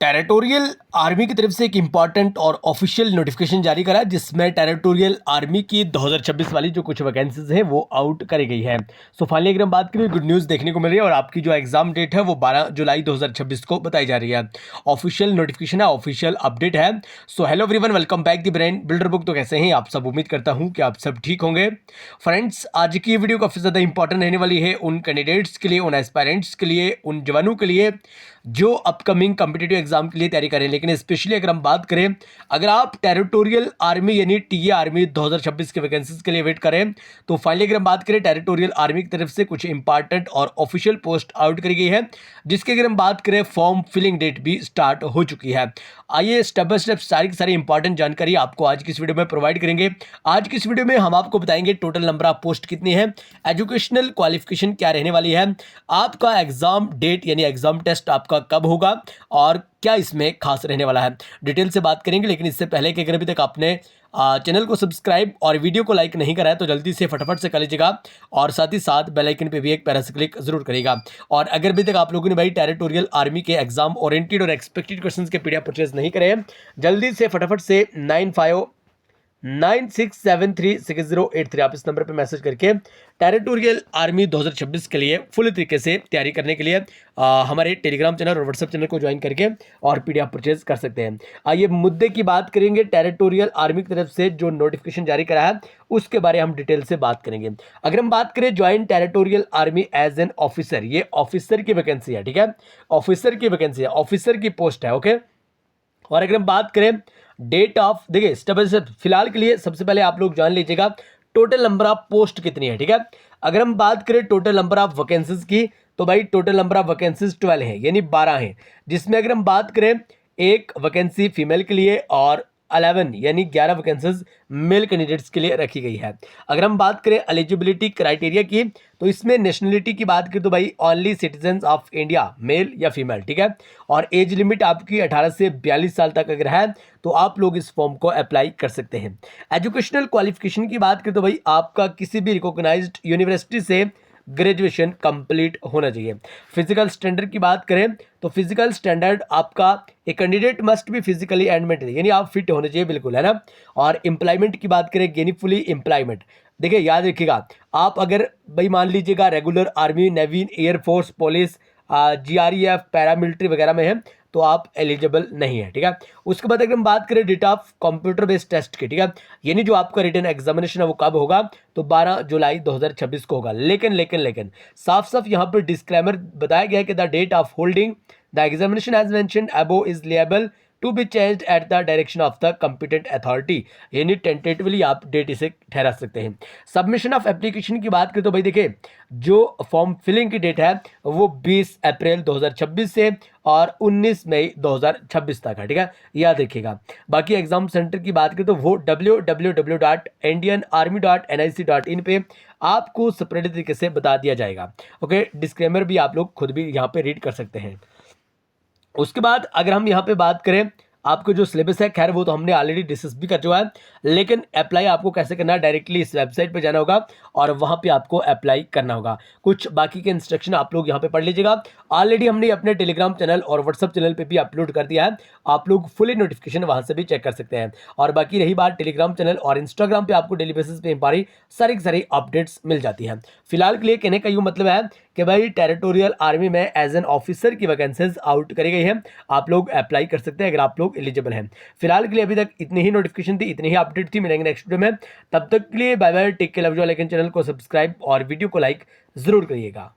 Territorial army की तरफ से एक इम्पॉर्टेंट और ऑफिशियल नोटिफिकेशन जारी करा जिसमें टेरिटोरियल आर्मी की 2026 वाली जो कुछ वैकेंसीज है वो आउट करी गई है। सो फाइनली अगर हम बात करें गुड न्यूज़ देखने को मिल रही है और आपकी जो एग्जाम डेट है वो 12 जुलाई 2026 को बताई जा रही है। ऑफिशियल नोटिफिकेशन है, ऑफिशियल अपडेट है। So hello everyone, welcome back the brain builder book. तो कैसे हैं आप सब? उम्मीद करता हूँ कि आप सब ठीक होंगे। फ्रेंड्स, आज की ये वीडियो काफ़ी ज़्यादा इंपॉर्टेंट रहने वाली है उन कैंडिडेट्स के लिए, उन एस्पायरेंट्स के लिए, उन जवानों के लिए जो अपकमिंग कॉम्पिटिटिव एग्जाम के लिए तैयारी करें। लेकिन स्पेशली अगर हम बात करें, अगर आप टेरिटोरियल आर्मी यानी टीए आर्मी 2026 के वैकेंसीज के लिए वेट करें, तो फाइनली अगर हम बात करें टेरिटोरियल आर्मी की तरफ से कुछ इंपॉर्टेंट और ऑफिशियल पोस्ट आउट करी गई है, जिसके अगर हम बात करें फॉर्म फिलिंग डेट भी स्टार्ट हो चुकी है। आइए स्टेप बाय स्टेप सारी की सारी इंपॉर्टेंट जानकारी आपको आज की इस वीडियो में प्रोवाइड करेंगे। आज की इस वीडियो में हम आपको बताएंगे टोटल नंबर ऑफ पोस्ट कितनी है, एजुकेशनल क्वालिफिकेशन क्या रहने वाली है, आपका एग्जाम डेट यानी एग्जाम टेस्ट आपका कब होगा और क्या इसमें खास रहने वाला है, डिटेल से बात करेंगे। लेकिन इससे पहले कि अगर अभी तक आपने चैनल को सब्सक्राइब और वीडियो को लाइक नहीं करा है तो जल्दी से फटाफट से कर लीजिएगा और साथ ही साथ बेल आइकन पे भी एक पैरा से क्लिक जरूर करिएगा। और अगर अभी तक आप लोगों ने भाई टेरिटोरियल आर्मी के एग्जाम ओरिएंटेड और एक्सपेक्टेड क्वेश्चंस के पीडीएफ परचेज नहीं करे हैं, जल्दी से फटाफट से 9596736083 आप इस नंबर पे मैसेज करके टेरिटोरियल आर्मी 2026 के लिए फुल तरीके से तैयारी करने के लिए हमारे टेलीग्राम चैनल और व्हाट्सएप चैनल को ज्वाइन करके और पीडीएफ परचेज कर सकते हैं। आइए मुद्दे की बात करेंगे। टेरिटोरियल आर्मी की तरफ से जो नोटिफिकेशन जारी करा है उसके बारे में हम डिटेल से बात करेंगे। अगर हम बात करें join territorial army as an officer, ये ऑफिसर की वैकेंसी है, ठीक है, ऑफिसर की वैकेंसी है, ऑफिसर की पोस्ट है, ओके। और अगर हम बात करें डेट ऑफ, देखिए स्टेप बाय स्टेप फिलहाल के लिए सबसे पहले आप लोग जान लीजिएगा टोटल नंबर ऑफ पोस्ट कितनी है, ठीक है। अगर हम बात करें टोटल नंबर ऑफ वैकेंसीज की, तो भाई टोटल नंबर ऑफ वैकेंसीज 12 है यानी 12 है, जिसमें अगर हम बात करें एक वैकेंसी फीमेल के लिए और 11 यानी 11 वैकेंसीज मेल कैंडिडेट्स के लिए रखी गई है। अगर हम बात करें एलिजिबिलिटी क्राइटेरिया की, तो इसमें नेशनलिटी की बात करें तो भाई only citizen of India, male या फीमेल, ठीक है। और एज लिमिट आपकी 18 से 42 साल तक अगर है तो आप लोग इस फॉर्म को अप्लाई कर सकते हैं। एजुकेशनल क्वालिफिकेशन की बात करें तो भाई आपका किसी भी रिकॉग्नाइज्ड यूनिवर्सिटी से ग्रेजुएशन कंप्लीट होना चाहिए। फिजिकल स्टैंडर्ड की बात करें तो फिजिकल स्टैंडर्ड आपका एक candidate must be physically and mentally, यानी आप फिट होने चाहिए, बिल्कुल, है ना। और एम्प्लॉयमेंट की बात करें गेनफुली एम्प्लॉयमेंट, देखिए याद रखिएगा, आप अगर भाई मान लीजिएगा regular army, navy, air force, police, GREF, paramilitary वगैरह में है तो आप एलिजिबल नहीं है, ठीक है। उसके बाद अगर हम बात करें date of computer based test की, ठीक है, यानी जो आपका रिटन एग्जामिनेशन है वो कब होगा, तो 12 जुलाई 2026 को होगा। लेकिन साफ साफ यहाँ पर डिस्क्लेमर बताया गया है कि the date of holding the examination as mentioned above is liable to be changed at the direction of the competent authority, यानी टेंटेटिवली आप डेट इसे ठहरा सकते हैं। सबमिशन ऑफ एप्लीकेशन की बात करें तो भाई देखिए जो फॉर्म फिलिंग की डेट है वो 20 अप्रैल 2026 से और 19 मई 2026 तक है, ठीक है, याद रखिएगा। बाकी एग्जाम सेंटर की बात करें तो वो www.indianarmy.nic.in पे आपको सेपरेट तरीके से बता दिया जाएगा, ओके। डिस्क्लेमर भी आप लोग खुद भी यहाँ पे रीड कर सकते हैं। उसके बाद अगर हम यहाँ पे बात करें आपको जो सिलेबस है, खैर वो तो हमने ऑलरेडी डिस्कस भी कर चुका है, लेकिन अप्लाई आपको कैसे करना है, डायरेक्टली इस वेबसाइट पे जाना होगा और वहाँ पे आपको अप्लाई करना होगा। कुछ बाकी के इंस्ट्रक्शन आप लोग यहाँ पे पढ़ लीजिएगा। ऑलरेडी हमने अपने टेलीग्राम चैनल और व्हाट्सअप चैनल पे भी अपलोड कर दिया है, आप लोग फुली नोटिफिकेशन वहाँ से भी चेक कर सकते हैं। और बाकी रही बात टेलीग्राम चैनल और इंस्टाग्राम पे आपको डेली बेसिस पे हमारी सारी अपडेट्स मिल जाती हैं। फिलहाल के लिए कहने का यूँ मतलब है कि भाई टेरिटोरियल आर्मी में एज एन ऑफिसर की वैकेंसीज आउट करी गई है, आप लोग अप्लाई कर सकते हैं अगर आप लोग एलिजिबल हैं। फिलहाल के लिए अभी तक इतनी ही नोटिफिकेशन थी, इतनी ही अपडेट थी। मिलेंगे नेक्स्ट वीडियो में, तब तक के लिए bye bye, take care, love you, लेकिन चैनल को सब्सक्राइब और वीडियो को लाइक जरूर करिएगा।